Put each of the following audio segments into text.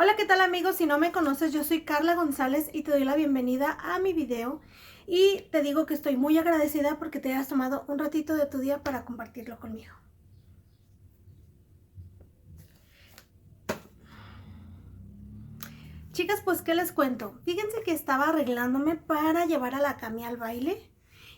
Hola, ¿qué tal amigos? Si no me conoces, yo soy Carla González y te doy la bienvenida a mi video. Y te digo que estoy muy agradecida porque te hayas tomado un ratito de tu día para compartirlo conmigo. Chicas, pues, ¿qué les cuento? Fíjense que estaba arreglándome para llevar a la Cami al baile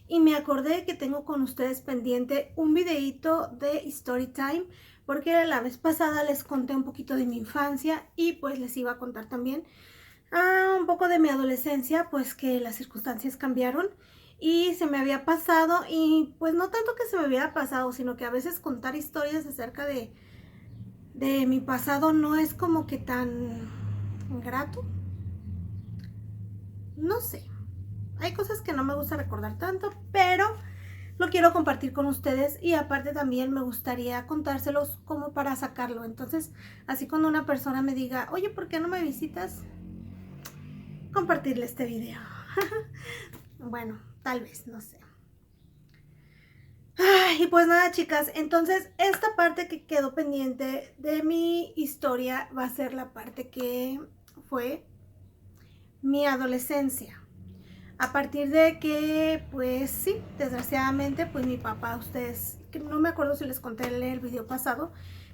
y me acordé que tengo con ustedes pendiente un videito de Story Time, porque la vez pasada les conté un poquito de mi infancia y pues les iba a contar también un poco de mi adolescencia, pues que las circunstancias cambiaron y se me había pasado, y pues no tanto que se me hubiera pasado, sino que a veces contar historias acerca de mi pasado no es como que tan grato, no sé, hay cosas que no me gusta recordar tanto, pero lo quiero compartir con ustedes y aparte también me gustaría contárselos como para sacarlo. Entonces, así cuando una persona me diga, oye, ¿por qué no me visitas? Compartirle este video. Bueno, tal vez, no sé. Ay, y pues nada, chicas, entonces esta parte que quedó pendiente de mi historia va a ser la parte que fue mi adolescencia. A partir de que, pues sí, desgraciadamente, pues mi papá, ustedes, que no me acuerdo si les conté en el video pasado,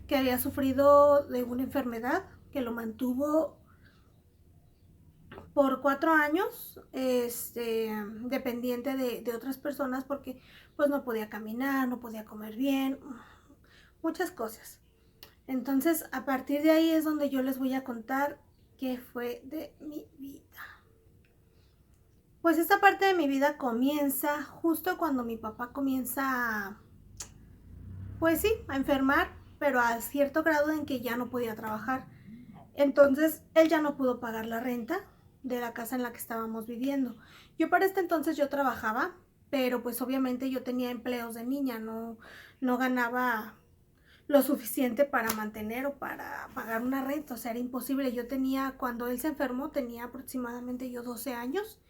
que había sufrido de una enfermedad que lo mantuvo por 4 años, dependiente de otras personas, porque pues no podía caminar, no podía comer bien, muchas cosas. Entonces, a partir de ahí es donde yo les voy a contar qué fue de mi vida. Pues esta parte de mi vida comienza justo cuando mi papá comienza pues sí, a enfermar, pero a cierto grado en que ya no podía trabajar. Entonces, él ya no pudo pagar la renta de la casa en la que estábamos viviendo. Yo para este entonces yo trabajaba, pero pues obviamente yo tenía empleos de niña, no ganaba lo suficiente para mantener o para pagar una renta, o sea, era imposible. Yo tenía, cuando él se enfermó, tenía aproximadamente yo 12 años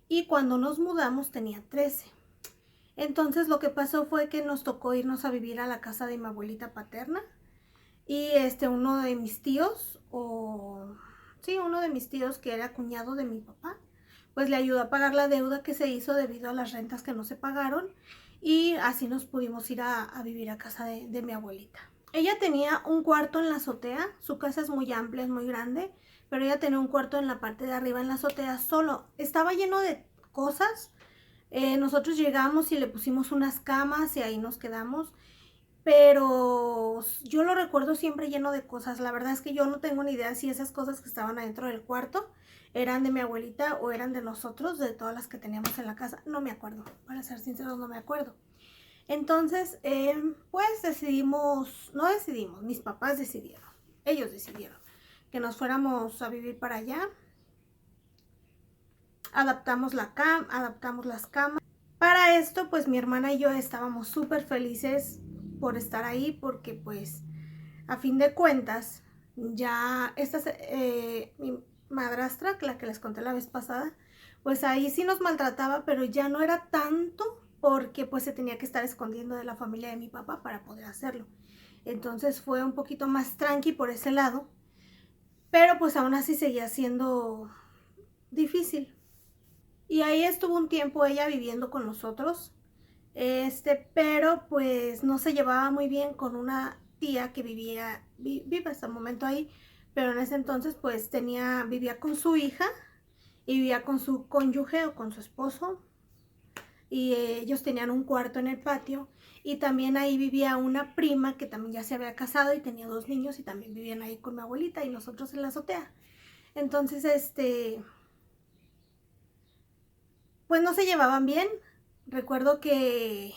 y cuando nos mudamos tenía 13. Entonces lo que pasó fue que nos tocó irnos a vivir a la casa de mi abuelita paterna y uno de mis tíos, uno de mis tíos que era cuñado de mi papá, pues le ayudó a pagar la deuda que se hizo debido a las rentas que no se pagaron, y así nos pudimos ir a vivir a casa de mi abuelita. Ella tenía un cuarto en la azotea, su casa es muy amplia, es muy grande, pero ella tenía un cuarto en la parte de arriba en la azotea solo. Estaba lleno de cosas. Nosotros llegamos y le pusimos unas camas y ahí nos quedamos, pero yo lo recuerdo siempre lleno de cosas. La verdad es que yo no tengo ni idea si esas cosas que estaban adentro del cuarto eran de mi abuelita o eran de nosotros, de todas las que teníamos en la casa. No me acuerdo, para ser sinceros, no me acuerdo. Entonces, pues no decidimos, mis papás decidieron, ellos decidieron que nos fuéramos a vivir para allá. Adaptamos las camas. Para esto, pues mi hermana y yo estábamos súper felices por estar ahí, porque pues a fin de cuentas ya mi madrastra, la que les conté la vez pasada, pues ahí sí nos maltrataba, pero ya no era tanto, porque pues se tenía que estar escondiendo de la familia de mi papá para poder hacerlo. Entonces fue un poquito más tranqui por ese lado, pero pues aún así seguía siendo difícil. Y ahí estuvo un tiempo ella viviendo con nosotros, pero pues no se llevaba muy bien con una tía que vive hasta el momento ahí, pero en ese entonces pues vivía con su hija y vivía con su cónyuge o con su esposo, y ellos tenían un cuarto en el patio, y también ahí vivía una prima que también ya se había casado y tenía 2 niños y también vivían ahí con mi abuelita y nosotros en la azotea. Entonces, pues no se llevaban bien. Recuerdo que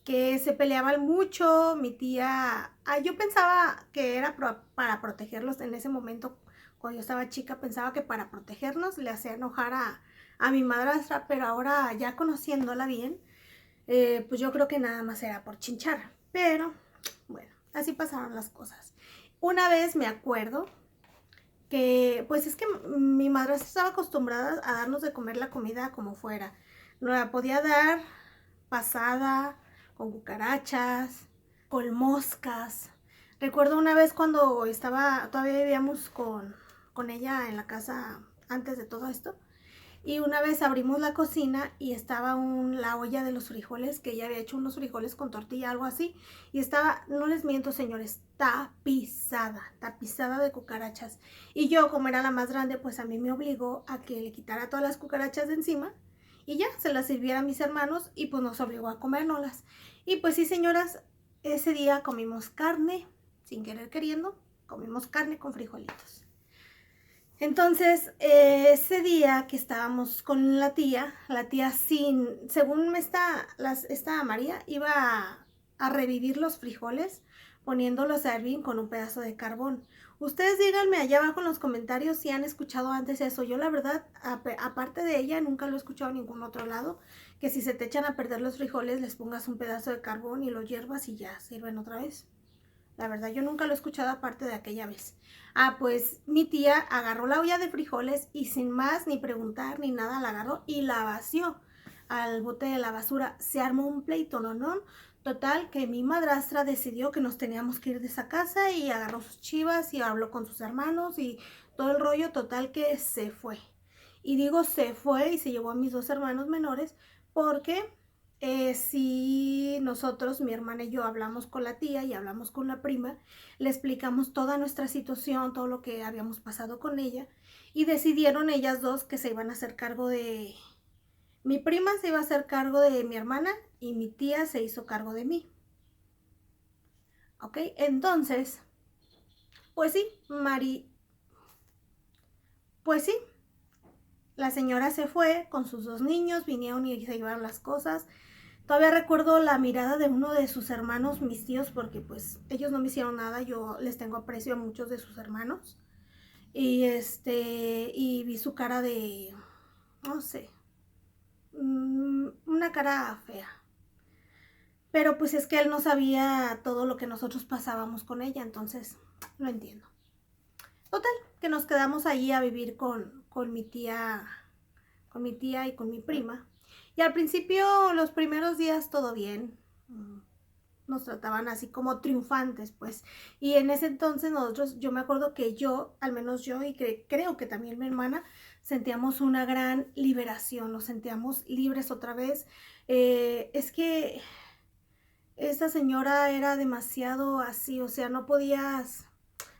se peleaban mucho, mi tía, yo pensaba que era para protegerlos en ese momento. Cuando yo estaba chica pensaba que para protegernos le hacía enojar a mi madrastra, pero ahora ya conociéndola bien, pues yo creo que nada más era por chinchar, pero bueno, así pasaron las cosas. Una vez me acuerdo que pues es que mi madrastra estaba acostumbrada a darnos de comer la comida como fuera. No la podía dar pasada, con cucarachas, con moscas. Recuerdo una vez cuando todavía vivíamos con ella en la casa antes de todo esto. Y una vez abrimos la cocina y estaba la olla de los frijoles, que ella había hecho unos frijoles con tortilla, algo así. Y estaba, no les miento señores, tapizada de cucarachas. Y yo, como era la más grande, pues a mí me obligó a que le quitara todas las cucarachas de encima. Y ya, se las sirviera a mis hermanos y pues nos obligó a comérnoslas. Y pues sí señoras, ese día comimos carne, sin querer queriendo, comimos carne con frijolitos. Entonces, ese día que estábamos con la tía según esta María, iba a revivir los frijoles poniéndolos a hervir con un pedazo de carbón. Ustedes díganme allá abajo en los comentarios si han escuchado antes eso. Yo la verdad, aparte de ella, nunca lo he escuchado en ningún otro lado, que si se te echan a perder los frijoles, les pongas un pedazo de carbón y los hiervas y ya sirven otra vez. La verdad, yo nunca lo he escuchado aparte de aquella vez. Pues mi tía agarró la olla de frijoles y sin más ni preguntar ni nada, la agarró y la vació al bote de la basura. Se armó un pleito, ¿no? Total, que mi madrastra decidió que nos teníamos que ir de esa casa y agarró sus chivas y habló con sus hermanos y todo el rollo. Total que se fue. Y digo se fue y se llevó a mis dos hermanos menores porque si nosotros, mi hermana y yo, hablamos con la tía y hablamos con la prima, le explicamos toda nuestra situación, todo lo que habíamos pasado con ella, y decidieron ellas dos que se iban a hacer cargo de... Mi prima se iba a hacer cargo de mi hermana y mi tía se hizo cargo de mí. ¿Ok? Entonces, pues sí, pues sí, la señora se fue con sus dos niños, vinieron y se llevaron las cosas. Todavía recuerdo la mirada de uno de sus hermanos, mis tíos, porque pues ellos no me hicieron nada, yo les tengo aprecio a muchos de sus hermanos. Y vi su cara de, no sé, una cara fea. Pero pues es que él no sabía todo lo que nosotros pasábamos con ella, entonces lo entiendo. Total, que nos quedamos allí a vivir con mi tía y con mi prima. Y al principio, los primeros días, todo bien. Nos trataban así como triunfantes, pues. Y en ese entonces yo me acuerdo que al menos yo, y creo que también mi hermana, sentíamos una gran liberación, nos sentíamos libres otra vez. Es que esta señora era demasiado así, o sea, no podías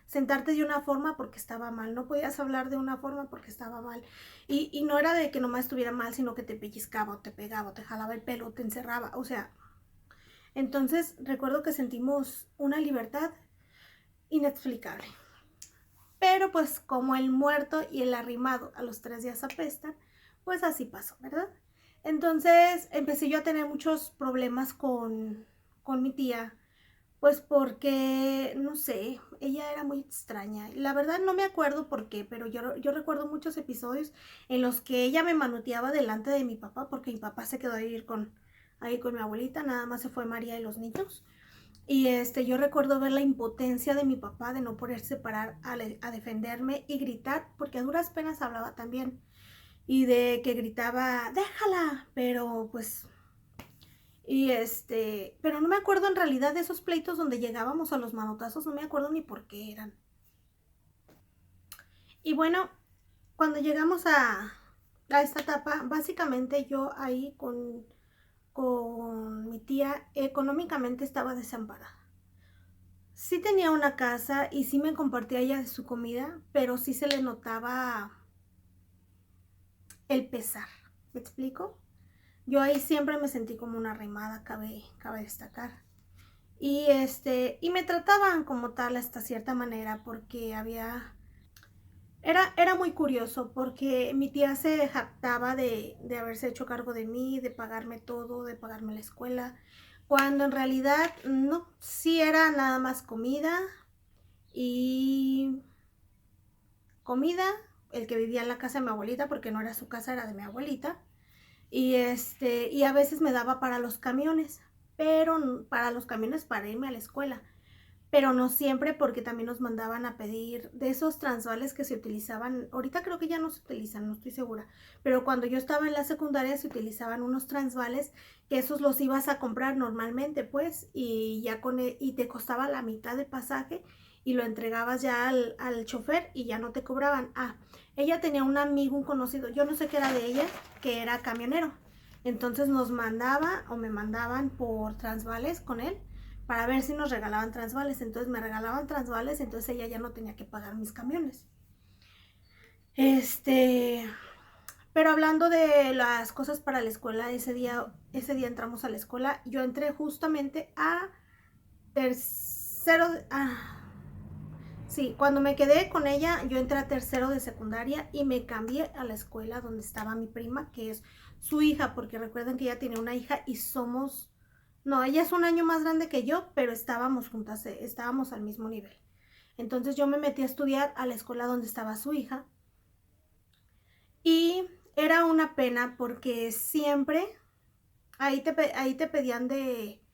sentarte de una forma porque estaba mal, no podías hablar de una forma porque estaba mal. Y no era de que nomás estuviera mal, sino que te pellizcaba o te pegaba o te jalaba el pelo o te encerraba, o sea. Entonces recuerdo que sentimos una libertad inexplicable. Pero pues como el muerto y el arrimado a los 3 días apestan, pues así pasó, ¿verdad? Entonces empecé yo a tener muchos problemas con mi tía, pues porque, no sé, ella era muy extraña. La verdad no me acuerdo por qué, pero yo recuerdo muchos episodios en los que ella me manoteaba delante de mi papá, porque mi papá se quedó a vivir ahí con mi abuelita, nada más se fue María y los niños. Y yo recuerdo ver la impotencia de mi papá de no poderse parar a defenderme y gritar, porque a duras penas hablaba también. Y de que gritaba, déjala, pero pues... pero no me acuerdo en realidad de esos pleitos donde llegábamos a los manotazos, no me acuerdo ni por qué eran. Y bueno, cuando llegamos a esta etapa, básicamente yo ahí con mi tía económicamente estaba desamparada. Sí tenía una casa y sí me compartía ella de su comida, pero sí se le notaba el pesar. ¿Me explico? Yo ahí siempre me sentí como una arrimada, cabe destacar. Y me trataban como tal hasta cierta manera porque era muy curioso porque mi tía se jactaba de haberse hecho cargo de mí, de pagarme todo, de pagarme la escuela, cuando en realidad no, sí era nada más comida, el que vivía en la casa de mi abuelita, porque no era su casa, era de mi abuelita, y a veces me daba para los camiones, pero para los camiones para irme a la escuela, pero no siempre porque también nos mandaban a pedir de esos transvales que se utilizaban, ahorita creo que ya no se utilizan, no estoy segura, pero cuando yo estaba en la secundaria se utilizaban unos transvales que esos los ibas a comprar normalmente pues y ya y te costaba la mitad del pasaje y lo entregabas ya al chofer y ya no te cobraban. Ella tenía un amigo, un conocido, yo no sé qué era de ella, que era camionero. Entonces nos mandaba o me mandaban por transvales con él para ver si nos regalaban transvales. Entonces me regalaban transvales, entonces ella ya no tenía que pagar mis camiones. Pero hablando de las cosas para la escuela, ese día entramos a la escuela. Yo entré justamente a tercero. Sí, cuando me quedé con ella, yo entré a tercero de secundaria y me cambié a la escuela donde estaba mi prima, que es su hija, porque recuerden que ella tiene una hija y somos, no, ella es un año más grande que yo, pero estábamos juntas, estábamos al mismo nivel. Entonces yo me metí a estudiar a la escuela donde estaba su hija y era una pena porque siempre ahí te pedían de...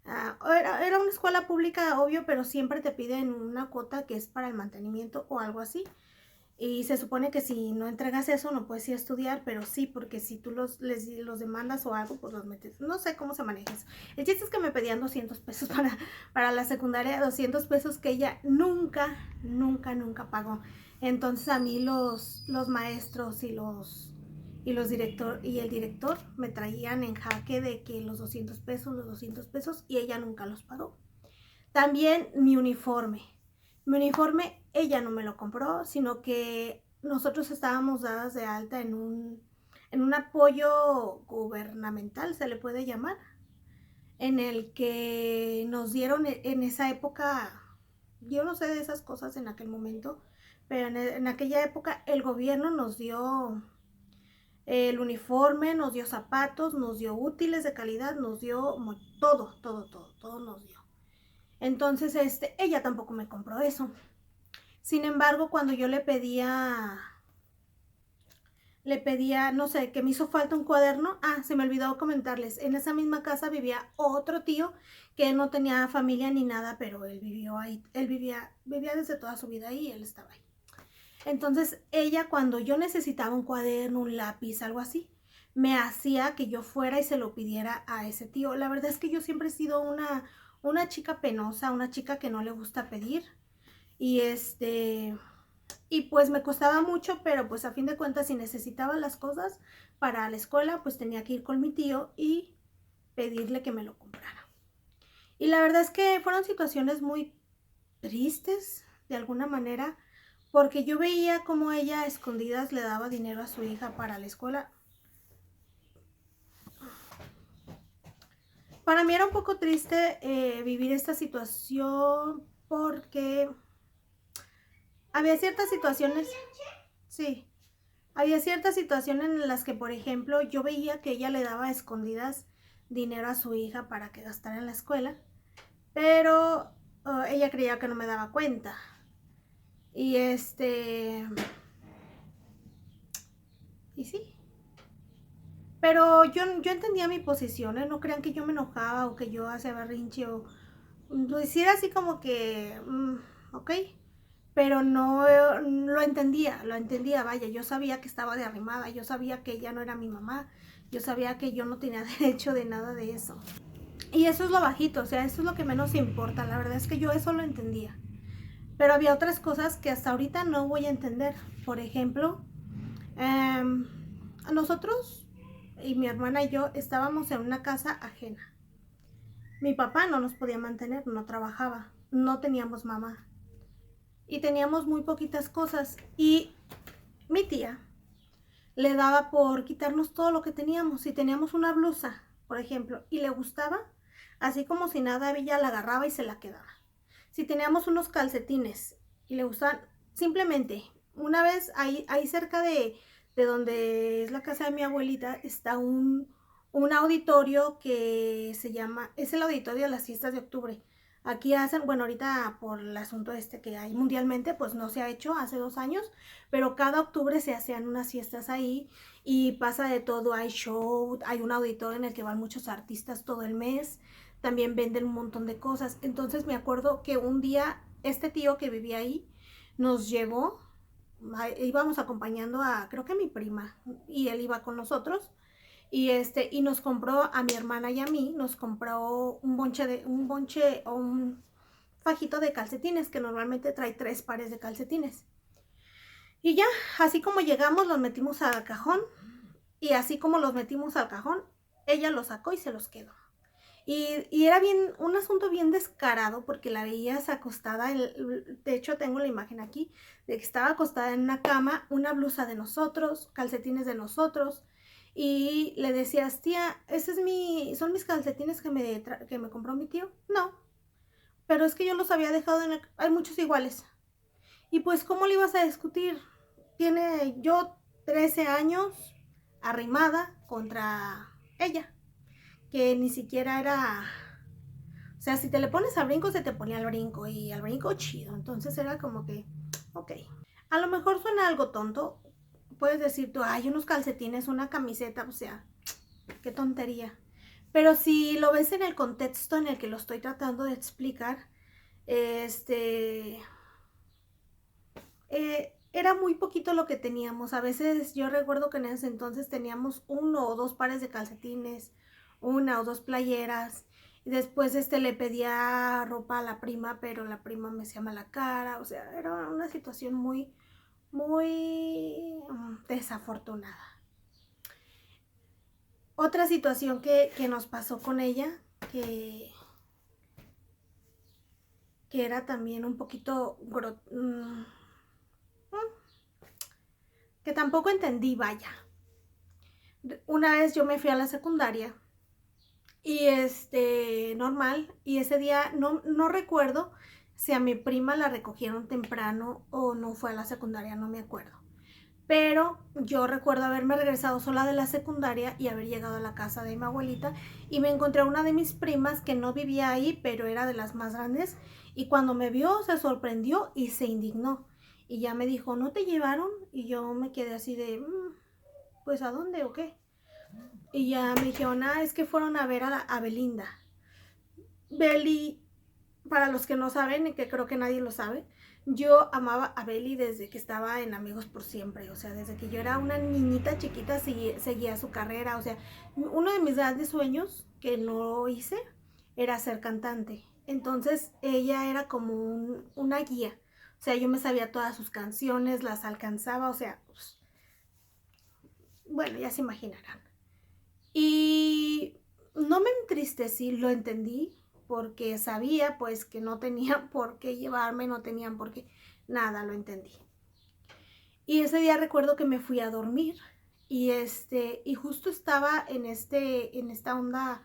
era una escuela pública, obvio, pero siempre te piden una cuota que es para el mantenimiento o algo así. Y se supone que si no entregas eso no puedes ir a estudiar, pero sí, porque si tú los demandas o algo, pues los metes. No sé cómo se maneja eso. El chiste es que me pedían 200 pesos para la secundaria, 200 pesos que ella nunca, nunca, nunca pagó. Entonces a mí los maestros y el director me traían en jaque de que los 200 pesos, y ella nunca los pagó. También mi uniforme. Mi uniforme ella no me lo compró, sino que nosotros estábamos dadas de alta en un apoyo gubernamental, se le puede llamar, en el que nos dieron en esa época, yo no sé de esas cosas en aquel momento, pero en aquella época el gobierno nos dio el uniforme, nos dio zapatos, nos dio útiles de calidad, nos dio todo nos dio. Entonces, ella tampoco me compró eso. Sin embargo, cuando yo le pedía, no sé, que me hizo falta un cuaderno, se me olvidó comentarles, en esa misma casa vivía otro tío que no tenía familia ni nada, pero él vivió ahí, él vivía desde toda su vida ahí y él estaba ahí. Entonces, ella cuando yo necesitaba un cuaderno, un lápiz, algo así, me hacía que yo fuera y se lo pidiera a ese tío. La verdad es que yo siempre he sido una chica penosa, una chica que no le gusta pedir. Y y pues me costaba mucho, pero pues a fin de cuentas si necesitaba las cosas para la escuela, pues tenía que ir con mi tío y pedirle que me lo comprara. Y la verdad es que fueron situaciones muy tristes, de alguna manera, porque yo veía como ella a escondidas le daba dinero a su hija para la escuela. Para mí era un poco triste vivir esta situación porque había ciertas situaciones, sí, había ciertas situaciones en las que, por ejemplo, yo veía que ella le daba a escondidas dinero a su hija para que gastara en la escuela, pero ella creía que no me daba cuenta. Y y sí. Pero yo entendía mi posición, ¿eh? No crean que yo me enojaba o que yo hacía berrinche o lo hiciera así como que, ok, pero no lo entendía, vaya, yo sabía que estaba de arrimada, yo sabía que ella no era mi mamá, yo sabía que yo no tenía derecho de nada de eso. Y eso es lo bajito, o sea, eso es lo que menos importa, la verdad es que yo eso lo entendía. Pero había otras cosas que hasta ahorita no voy a entender. Por ejemplo, nosotros y mi hermana y yo estábamos en una casa ajena. Mi papá no nos podía mantener, no trabajaba, no teníamos mamá y teníamos muy poquitas cosas y mi tía le daba por quitarnos todo lo que teníamos. Si teníamos una blusa, por ejemplo, y le gustaba, así como si nada, ella la agarraba y se la quedaba. Si teníamos unos calcetines y le gustaban, simplemente, una vez ahí cerca de donde es la casa de mi abuelita, está un auditorio que se llama, es el auditorio de las fiestas de octubre. Aquí hacen, bueno, ahorita por el asunto que hay mundialmente, pues no se ha hecho hace 2 años, pero cada octubre se hacían unas fiestas ahí y pasa de todo, hay show, hay un auditorio en el que van muchos artistas todo el mes, también venden un montón de cosas. Entonces me acuerdo que un día este tío que vivía ahí nos llevó, íbamos acompañando a, creo que a mi prima, y él iba con nosotros, y nos compró a mi hermana y a mí, nos compró un bonche o un fajito de calcetines, que normalmente trae 3 pares de calcetines. Y ya, así como llegamos, los metimos al cajón, y así como los metimos al cajón, ella los sacó y se los quedó. Y era bien, un asunto bien descarado, porque la veías acostada, de hecho tengo la imagen aquí, de que estaba acostada en una cama, una blusa de nosotros, calcetines de nosotros, y le decías, tía, son mis calcetines que me compró mi tío. No, pero es que yo los había dejado hay muchos iguales. Y pues, ¿cómo le ibas a discutir? Tiene yo 13 años arrimada contra ella, que ni siquiera era... O sea, si te le pones al brinco, se te ponía al brinco, y al brinco chido. Entonces era como que, ok. A lo mejor suena algo tonto. Puedes decir tú, ay, unos calcetines, una camiseta, o sea, qué tontería. Pero si lo ves en el contexto en el que lo estoy tratando de explicar, era muy poquito lo que teníamos. A veces yo recuerdo que en ese entonces teníamos 1 o 2 pares de calcetines, 1 o 2 playeras. Y después le pedía ropa a la prima, pero la prima me hacía mala cara. O sea, era una situación muy, muy desafortunada. Otra situación que nos pasó con ella, que era también un poquito que tampoco entendí, vaya. Una vez yo me fui a la secundaria y normal, y ese día no recuerdo si a mi prima la recogieron temprano o no fue a la secundaria, no me acuerdo. Pero yo recuerdo haberme regresado sola de la secundaria y haber llegado a la casa de mi abuelita, y me encontré a una de mis primas que no vivía ahí, pero era de las más grandes, y cuando me vio se sorprendió y se indignó. Y ya me dijo, ¿no te llevaron? Y yo me quedé así de, pues ¿a dónde o qué? Y ya me dijeron, es que fueron a ver a Belinda. Beli, para los que no saben, y que creo que nadie lo sabe, yo amaba a Beli desde que estaba en Amigos por Siempre. O sea, desde que yo era una niñita chiquita seguía su carrera. O sea, uno de mis grandes sueños que no hice era ser cantante. Entonces ella era como una guía. O sea, yo me sabía todas sus canciones, las alcanzaba. O sea, pues, bueno, ya se imaginarán. Y no me entristecí, lo entendí, porque sabía pues que no tenían por qué llevarme, no tenían por qué, nada, lo entendí. Y ese día recuerdo que me fui a dormir, y y justo estaba en esta onda,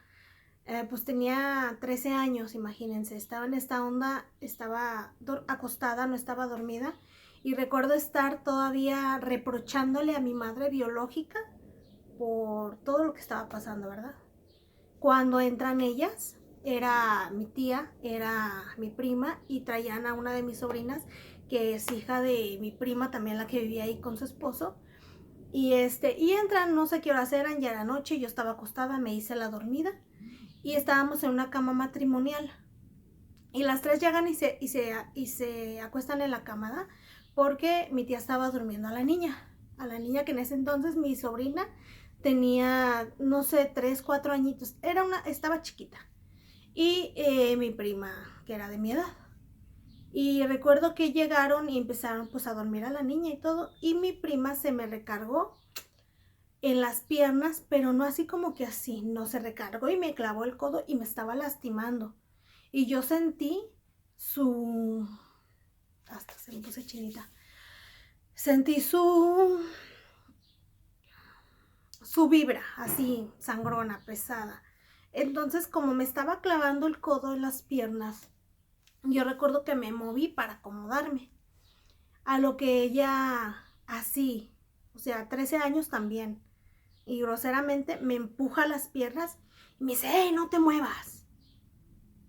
pues tenía 13 años, imagínense, estaba en esta onda, estaba acostada, no estaba dormida, y recuerdo estar todavía reprochándole a mi madre biológica por todo lo que estaba pasando, ¿verdad? Cuando entran ellas, era mi tía, era mi prima, y traían a una de mis sobrinas, que es hija de mi prima, también la que vivía ahí con su esposo. Y entran, no sé qué horas eran, ya era noche, yo estaba acostada, me hice la dormida, y estábamos en una cama matrimonial. Y las 3 llegan y se acuestan en la cama, porque mi tía estaba durmiendo a la niña, que en ese entonces mi sobrina tenía, no sé, 3, 4 añitos, estaba chiquita. Y mi prima, que era de mi edad. Y recuerdo que llegaron y empezaron pues a dormir a la niña y todo, y mi prima se me recargó en las piernas, pero no así como que así, no, se recargó y me clavó el codo y me estaba lastimando. Y yo sentí hasta se me puse chinita, sentí su vibra, así, sangrona, pesada. Entonces, como me estaba clavando el codo en las piernas, yo recuerdo que me moví para acomodarme. A lo que ella, así, o sea, 13 años también, y groseramente me empuja las piernas y me dice, ¡hey, no te muevas!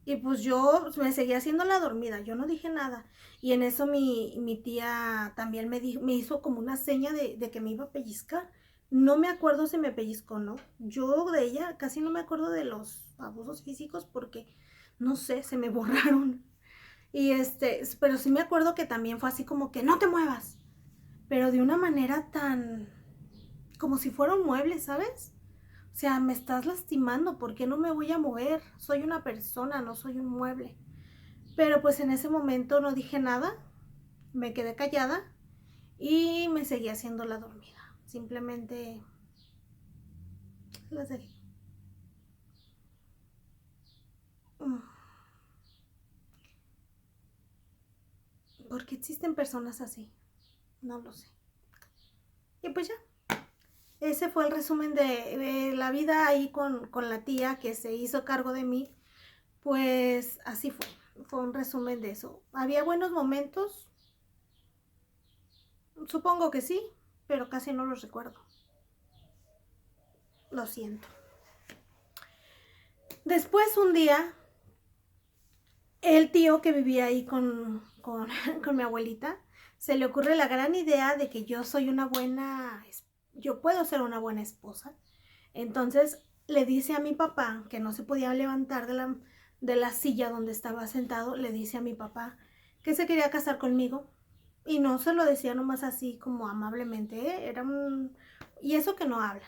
Y pues yo me seguía haciendo la dormida, yo no dije nada. Y en eso mi tía también me hizo como una seña de que me iba a pellizcar. No me acuerdo si me pellizcó o no. Yo de ella casi no me acuerdo de los abusos físicos porque, no sé, se me borraron. Y pero sí me acuerdo que también fue así como que no te muevas. Pero de una manera tan, como si fuera un mueble, ¿sabes? O sea, me estás lastimando, ¿por qué no me voy a mover? Soy una persona, no soy un mueble. Pero pues en ese momento no dije nada, me quedé callada y me seguí haciendo la dormida. Simplemente las dejé. ¿Por qué existen personas así? No lo sé. Y pues ya, ese fue el resumen de la vida ahí con la tía que se hizo cargo de mí. Pues así fue. Fue un resumen de eso. ¿Había buenos momentos? Supongo que sí, pero casi no los recuerdo. Lo siento. Después un día, el tío que vivía ahí con mi abuelita, se le ocurre la gran idea de que yo soy una buena, yo puedo ser una buena esposa. Entonces le dice a mi papá, que no se podía levantar de la silla donde estaba sentado, le dice a mi papá que se quería casar conmigo. Y no se lo decía nomás así como amablemente, ¿eh? Era un... Y eso que no habla.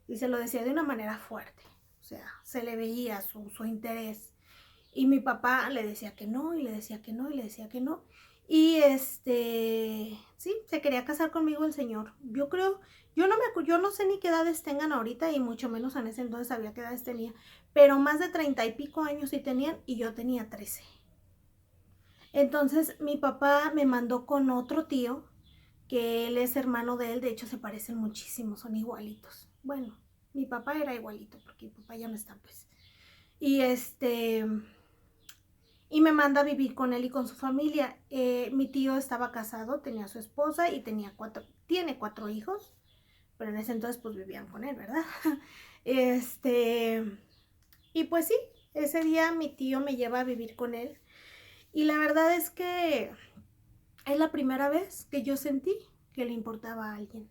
Y se lo decía de una manera fuerte. O sea, se le veía su interés. Y mi papá le decía que no, y le decía que no, y le decía que no. Y sí, se quería casar conmigo el señor. Yo creo, yo no sé ni qué edades tengan ahorita, y mucho menos en ese entonces sabía qué edades tenía. Pero más de 30 y pico años sí tenían, y yo tenía 13. Entonces mi papá me mandó con otro tío, que él es hermano de él, de hecho se parecen muchísimo, son igualitos. Bueno, mi papá era igualito, porque mi papá ya no está, pues. Y y me manda a vivir con él y con su familia. Mi tío estaba casado, tenía su esposa y tiene 4 hijos, pero en ese entonces pues vivían con él, ¿verdad? Y pues sí, ese día mi tío me lleva a vivir con él, y la verdad es que es la primera vez que yo sentí que le importaba a alguien.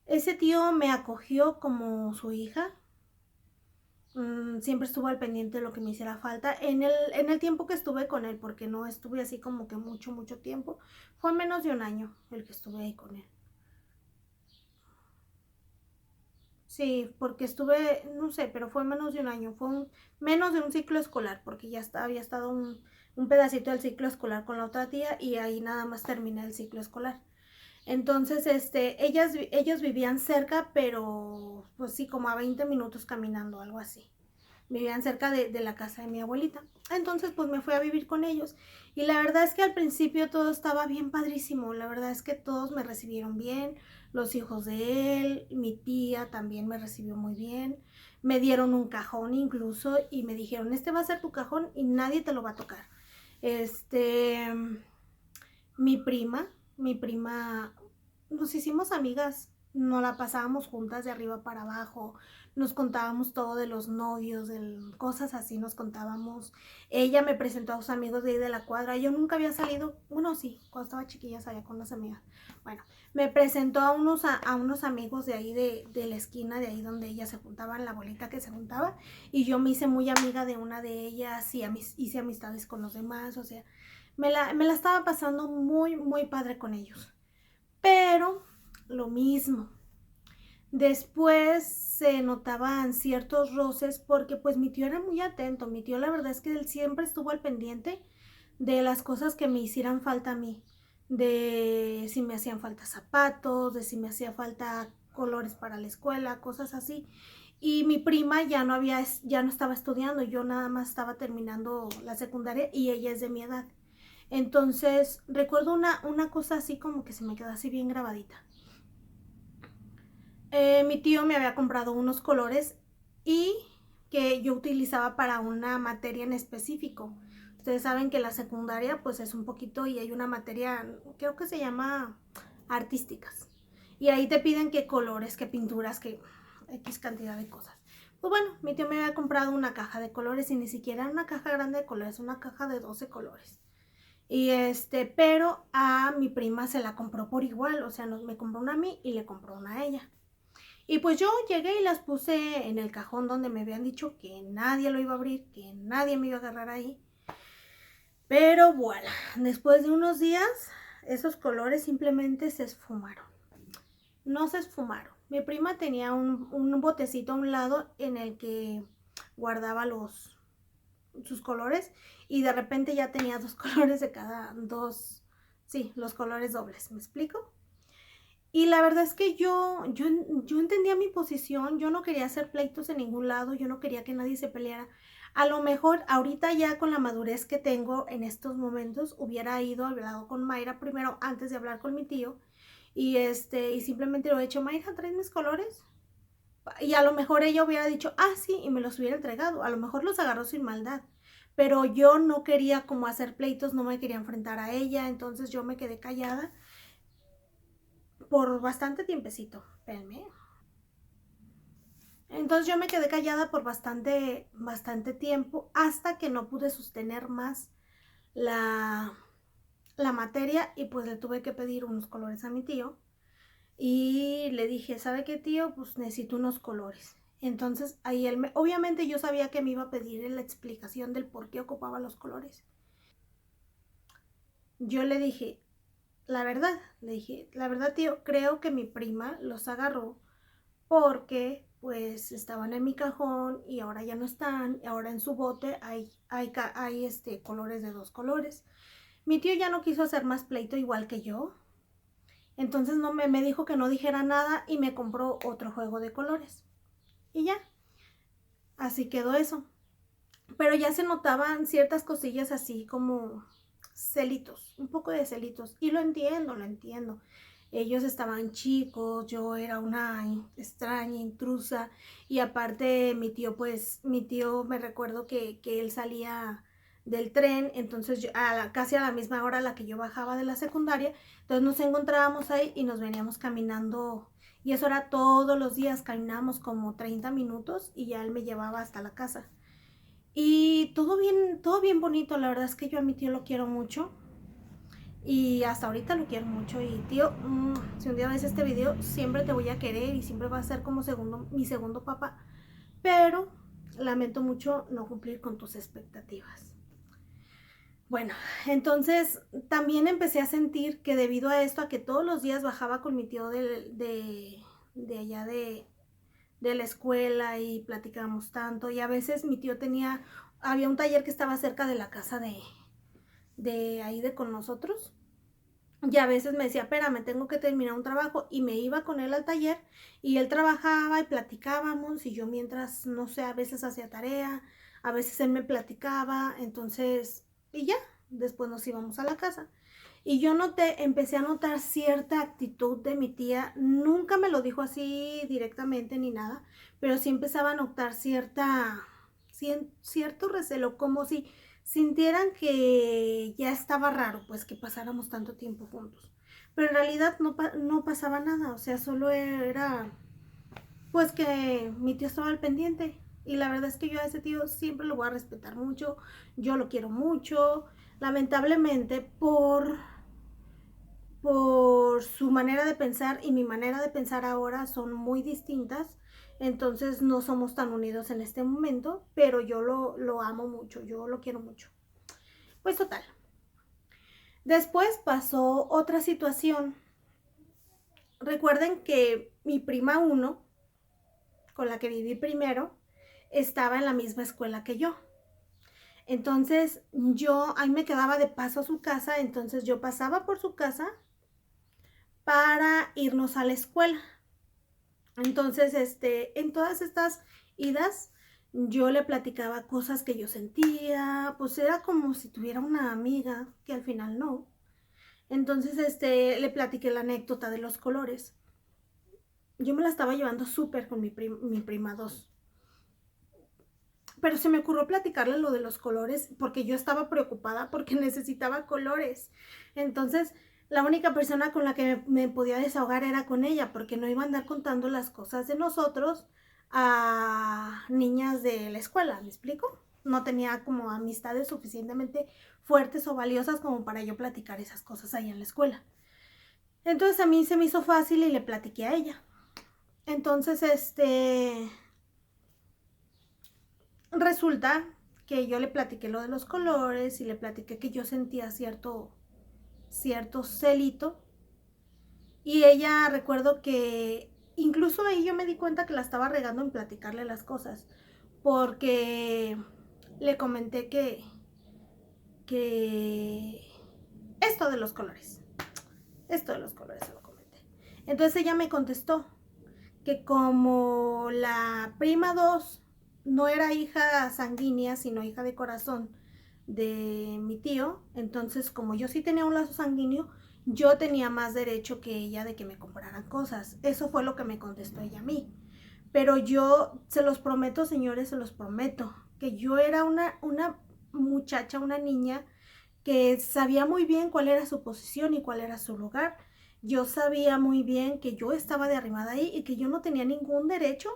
Ese tío me acogió como su hija. Siempre estuvo al pendiente de lo que me hiciera falta. En el tiempo que estuve con él, porque no estuve así como que mucho tiempo, fue menos de un año el que estuve ahí con él. Sí, porque estuve, no sé, pero fue menos de un año, menos de un ciclo escolar, porque ya había estado un pedacito del ciclo escolar con la otra tía, y ahí nada más terminé el ciclo escolar. Entonces, ellos vivían cerca, pero pues sí, como a 20 minutos caminando, algo así. Vivían cerca de la casa de mi abuelita. Entonces, pues me fui a vivir con ellos. Y la verdad es que al principio todo estaba bien padrísimo. La verdad es que todos me recibieron bien. Los hijos de él, mi tía también me recibió muy bien. Me dieron un cajón incluso y me dijeron, este va a ser tu cajón y nadie te lo va a tocar. Este, mi prima, nos hicimos amigas, nos la pasábamos juntas de arriba para abajo, nos contábamos todo de los novios, cosas así nos contábamos. Ella me presentó a sus amigos de ahí de la cuadra, yo nunca había salido, bueno sí, cuando estaba chiquilla salía con las amigas. Bueno, me presentó a unos amigos de ahí de la esquina, de ahí donde ellas se juntaban, la abuelita que se juntaba, y yo me hice muy amiga de una de ellas y hice amistades con los demás, o sea, me la estaba pasando muy padre con ellos. Pero lo mismo. Después se notaban ciertos roces porque pues mi tío era muy atento. Mi tío la verdad es que él siempre estuvo al pendiente de las cosas que me hicieran falta a mí. De si me hacían falta zapatos, de si me hacía falta colores para la escuela, cosas así. Y mi prima ya no estaba estudiando, yo nada más estaba terminando la secundaria y ella es de mi edad. Entonces, recuerdo una cosa así como que se me quedó así bien grabadita. Mi tío me había comprado unos colores y que yo utilizaba para una materia en específico. Ustedes saben que la secundaria pues es un poquito, y hay una materia, creo que se llama artísticas. Y ahí te piden qué colores, qué pinturas, qué X cantidad de cosas. Pues bueno, mi tío me había comprado una caja de colores, y ni siquiera era una caja grande de colores, una caja de 12 colores. Y pero a mi prima se la compró por igual, o sea, me compró una a mí y le compró una a ella. Y pues yo llegué y las puse en el cajón donde me habían dicho que nadie lo iba a abrir, que nadie me iba a agarrar ahí. Pero voilà, después de unos días, esos colores simplemente se esfumaron. No se esfumaron. Mi prima tenía un botecito a un lado en el que guardaba sus colores y de repente ya tenía dos colores de cada dos, sí, los colores dobles, ¿me explico? Y la verdad es que yo entendía mi posición, yo no quería hacer pleitos en ningún lado, yo no quería que nadie se peleara. A lo mejor ahorita ya con la madurez que tengo en estos momentos hubiera ido hablado con Mayra primero antes de hablar con mi tío y simplemente lo he hecho, Mayra, ¿traes mis colores? Y a lo mejor ella hubiera dicho, ah, sí, y me los hubiera entregado. A lo mejor los agarró sin maldad. Pero yo no quería como hacer pleitos, no me quería enfrentar a ella, entonces yo me quedé callada por bastante tiempecito. Espérenme. Entonces yo me quedé callada por bastante tiempo hasta que no pude sostener más la, la materia y pues le tuve que pedir unos colores a mi tío. Y le dije, ¿sabe qué, tío? Pues necesito unos colores. Entonces ahí obviamente yo sabía que me iba a pedir la explicación del por qué ocupaba los colores. Yo le dije, la verdad, tío, creo que mi prima los agarró porque pues estaban en mi cajón y ahora ya no están, ahora en su bote hay colores de dos colores. Mi tío ya no quiso hacer más pleito igual que yo, entonces no me dijo que no dijera nada y me compró otro juego de colores. Y ya, así quedó eso. Pero ya se notaban ciertas cosillas así como celitos, un poco de celitos. Y lo entiendo, lo entiendo. Ellos estaban chicos, yo era una extraña, intrusa. Y aparte mi tío me recuerdo que él salía del tren, entonces casi a la misma hora a la que yo bajaba de la secundaria, entonces nos encontrábamos ahí y nos veníamos caminando. Y eso era todos los días, caminábamos como 30 minutos y ya él me llevaba hasta la casa. Y todo bien bonito, la verdad es que yo a mi tío lo quiero mucho y hasta ahorita lo quiero mucho. Y tío, si un día ves este video, siempre te voy a querer y siempre va a ser como mi segundo papá, pero lamento mucho no cumplir con tus expectativas. Bueno, entonces también empecé a sentir que debido a esto, a que todos los días bajaba con mi tío de allá de la escuela y platicábamos tanto, y a veces mi tío había un taller que estaba cerca de la casa de ahí de con nosotros, y a veces me decía, espérame, tengo que terminar un trabajo, y me iba con él al taller, y él trabajaba y platicábamos, y yo mientras, no sé, a veces hacía tarea, a veces él me platicaba, entonces, y ya, después nos íbamos a la casa. Y yo empecé a notar cierta actitud de mi tía, nunca me lo dijo así directamente ni nada, pero sí empezaba a notar cierto recelo, como si sintieran que ya estaba raro, pues que pasáramos tanto tiempo juntos. Pero en realidad no pasaba nada, o sea, solo era, pues que mi tío estaba al pendiente. Y la verdad es que yo a ese tío siempre lo voy a respetar mucho, yo lo quiero mucho. Lamentablemente, por su manera de pensar y mi manera de pensar ahora son muy distintas, entonces no somos tan unidos en este momento, pero yo lo amo mucho, yo lo quiero mucho. Pues total. Después pasó otra situación. Recuerden que mi prima uno, con la que viví primero, estaba en la misma escuela que yo. Entonces ahí me quedaba de paso a su casa, entonces yo pasaba por su casa para irnos a la escuela. Entonces, en todas estas idas, yo le platicaba cosas que yo sentía, pues era como si tuviera una amiga, que al final no. Entonces, le platiqué la anécdota de los colores. Yo me la estaba llevando súper con mi prima 2. Pero se me ocurrió platicarle lo de los colores porque yo estaba preocupada porque necesitaba colores. Entonces, la única persona con la que me podía desahogar era con ella, porque no iba a andar contando las cosas de nosotros a niñas de la escuela, ¿me explico? no tenía como amistades suficientemente fuertes o valiosas como para yo platicar esas cosas ahí en la escuela. Entonces a mí se me hizo fácil y le platiqué a ella. Entonces, resulta que yo le platiqué lo de los colores y le platiqué que yo sentía cierto celito. Y ella, recuerdo que incluso ahí yo me di cuenta que la estaba regando en platicarle las cosas, porque le comenté que esto de los colores se lo comenté. Entonces ella me contestó que como la prima 2 no era hija sanguínea, sino hija de corazón de mi tío, entonces como yo sí tenía un lazo sanguíneo, yo tenía más derecho que ella de que me compraran cosas. Eso fue lo que me contestó ella a mí. Pero yo se los prometo, señores, se los prometo, que yo era una muchacha, una niña que sabía muy bien cuál era su posición y cuál era su lugar. Yo sabía muy bien que yo estaba de arrimada ahí y que yo no tenía ningún derecho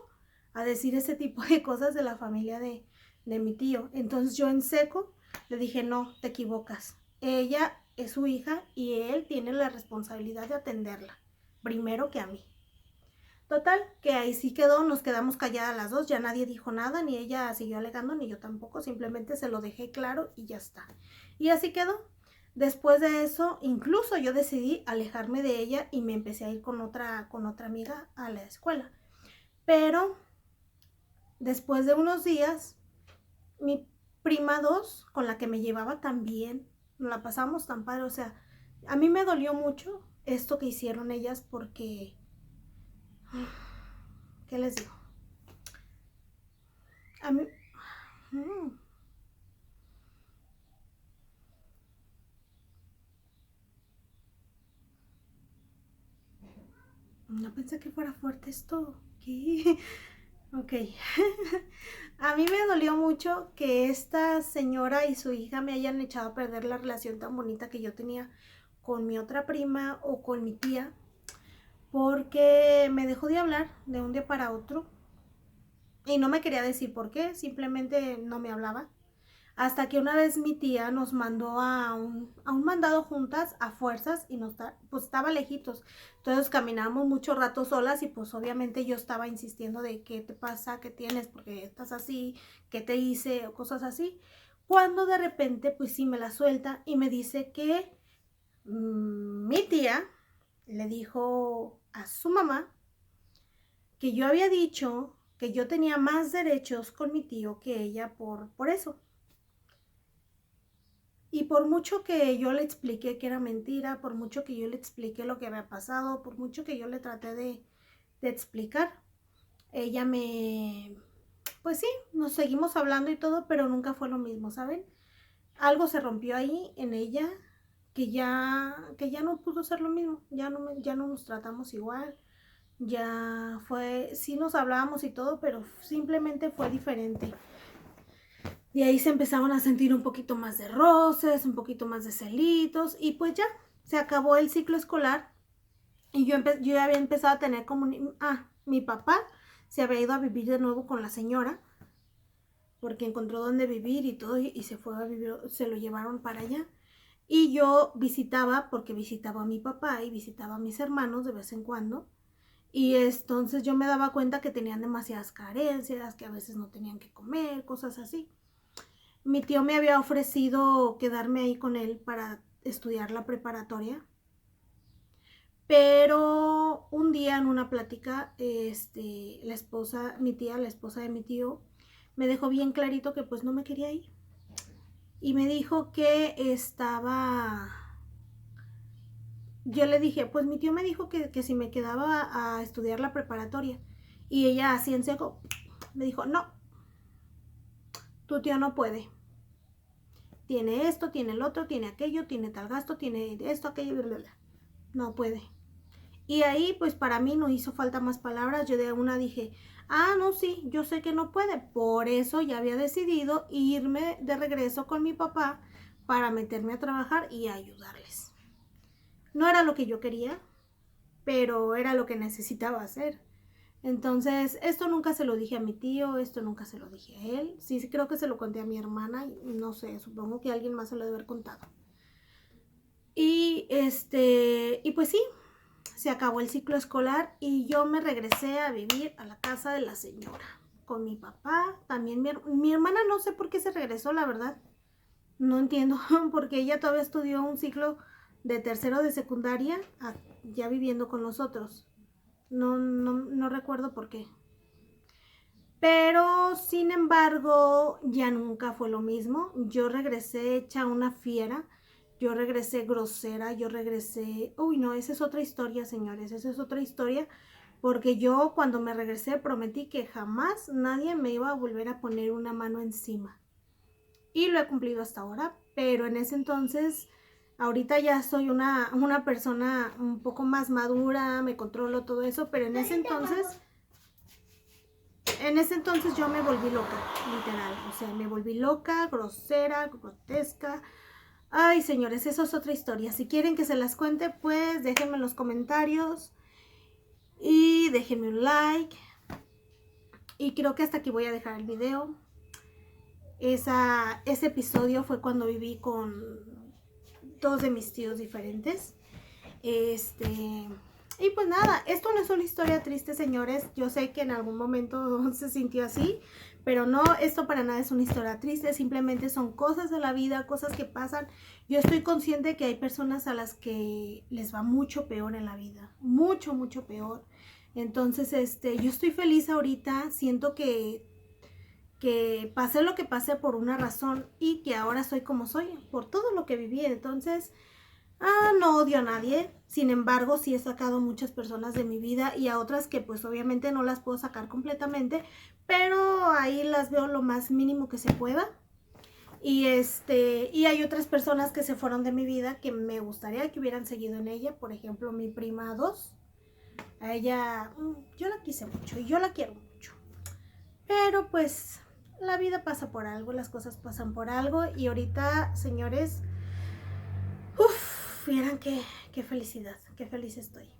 a decir ese tipo de cosas de la familia de mi tío. Entonces yo en seco le dije, no, te equivocas. Ella es su hija y él tiene la responsabilidad de atenderla, primero que a mí. Total, que ahí sí quedó, nos quedamos calladas las dos, ya nadie dijo nada, ni ella siguió alegando, ni yo tampoco, simplemente se lo dejé claro y ya está. Y así quedó. Después de eso, incluso yo decidí alejarme de ella y me empecé a ir con otra amiga a la escuela. Pero después de unos días, mi prima 2, con la que me llevaba tan bien, nos la pasamos tan padre, o sea, a mí me dolió mucho esto que hicieron ellas porque, ¿qué les digo? A mí... No pensé que fuera fuerte esto. ¿Qué? Ok. A mí me dolió mucho que esta señora y su hija me hayan echado a perder la relación tan bonita que yo tenía con mi otra prima o con mi tía, porque me dejó de hablar de un día para otro y no me quería decir por qué, simplemente no me hablaba. Hasta que una vez mi tía nos mandó a un mandado juntas a fuerzas y pues estaba lejitos. Entonces caminábamos mucho rato solas y pues obviamente yo estaba insistiendo de qué te pasa, qué tienes, porque estás así, qué te hice o cosas así. Cuando de repente pues sí me la suelta y me dice que mi tía le dijo a su mamá que yo había dicho que yo tenía más derechos con mi tío que ella por eso. Y por mucho que yo le expliqué que era mentira, por mucho que yo le expliqué lo que había pasado, por mucho que yo le traté de explicar, ella pues sí, nos seguimos hablando y todo, pero nunca fue lo mismo, ¿saben? Algo se rompió ahí en ella que ya no pudo ser lo mismo, ya no nos tratamos igual, ya fue, sí nos hablábamos y todo, pero simplemente fue diferente. Y ahí se empezaban a sentir un poquito más de roces, un poquito más de celitos y pues ya, se acabó el ciclo escolar y yo ya había empezado a tener mi papá se había ido a vivir de nuevo con la señora porque encontró dónde vivir y todo y se fue a vivir, se lo llevaron para allá. Y yo visitaba, porque visitaba a mi papá y visitaba a mis hermanos de vez en cuando. Y entonces yo me daba cuenta que tenían demasiadas carencias, que a veces no tenían que comer, cosas así. Mi tío me había ofrecido quedarme ahí con él para estudiar la preparatoria. Pero un día en una plática, la esposa de mi tío, me dejó bien clarito que pues no me quería ir. Y me dijo que yo le dije, pues mi tío me dijo que si me quedaba a estudiar la preparatoria. Y ella así en seco me dijo, no, tu tío no puede. Tiene esto, tiene el otro, tiene aquello, tiene tal gasto, tiene esto, aquello, bla, bla, bla. No puede. Y ahí pues para mí no hizo falta más palabras. Yo de una dije, no, sí, yo sé que no puede. Por eso ya había decidido irme de regreso con mi papá para meterme a trabajar y ayudarles. No era lo que yo quería, pero era lo que necesitaba hacer. Entonces, esto nunca se lo dije a mi tío, esto nunca se lo dije a él. Sí, sí creo que se lo conté a mi hermana, y no sé, supongo que alguien más se lo debe haber contado. Y pues sí, se acabó el ciclo escolar y yo me regresé a vivir a la casa de la señora con mi papá. También mi hermana no sé por qué se regresó, la verdad. No entiendo, porque ella todavía estudió un ciclo de tercero de secundaria ya viviendo con nosotros. No recuerdo por qué. Pero, sin embargo, ya nunca fue lo mismo. Yo regresé hecha una fiera, yo regresé grosera, yo regresé... Uy, no, esa es otra historia, señores, esa es otra historia, porque yo cuando me regresé prometí que jamás nadie me iba a volver a poner una mano encima. Y lo he cumplido hasta ahora, pero en ese entonces, ahorita ya soy una persona un poco más madura, me controlo todo eso, pero en ese entonces yo me volví loca, literal. O sea, me volví loca, grosera, grotesca. Ay, señores, eso es otra historia. Si quieren que se las cuente, pues déjenme en los comentarios. Y déjenme un like. Y creo que hasta aquí voy a dejar el video. Ese episodio fue cuando viví con dos de mis tíos diferentes. Y pues nada, esto no es una historia triste, señores. Yo sé que en algún momento se sintió así, pero no, esto para nada es una historia triste. Simplemente son cosas de la vida, cosas que pasan. Yo estoy consciente que hay personas a las que les va mucho peor en la vida. Mucho, mucho peor. Entonces, yo estoy feliz ahorita. Siento que pasé lo que pasé por una razón y que ahora soy como soy, por todo lo que viví. Entonces... no odio a nadie, sin embargo sí he sacado muchas personas de mi vida y a otras que pues obviamente no las puedo sacar completamente, pero ahí las veo lo más mínimo que se pueda. Y hay otras personas que se fueron de mi vida que me gustaría que hubieran seguido en ella, por ejemplo mi prima 2, a ella yo la quise mucho y yo la quiero mucho, pero pues la vida pasa por algo, las cosas pasan por algo y ahorita, señores, vieran qué felicidad, qué feliz estoy.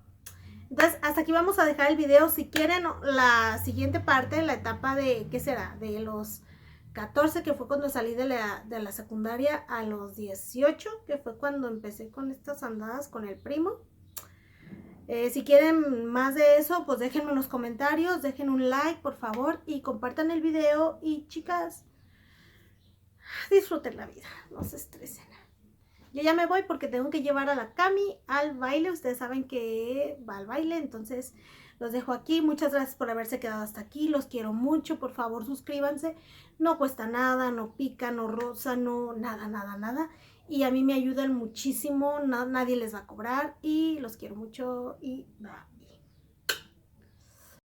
Entonces, hasta aquí vamos a dejar el video. Si quieren la siguiente parte, la etapa de, ¿qué será? De los 14, que fue cuando salí de la secundaria, a los 18, que fue cuando empecé con estas andadas con el primo. Si quieren más de eso, pues déjenme en los comentarios, dejen un like, por favor, y compartan el video. Y chicas, disfruten la vida, no se estresen. Yo ya me voy porque tengo que llevar a la Cami al baile. Ustedes saben que va al baile, entonces los dejo aquí. Muchas gracias por haberse quedado hasta aquí. Los quiero mucho. Por favor, suscríbanse. No cuesta nada, no pica, no roza, no nada, nada, nada. Y a mí me ayudan muchísimo. Nadie les va a cobrar. Y los quiero mucho. Y bye.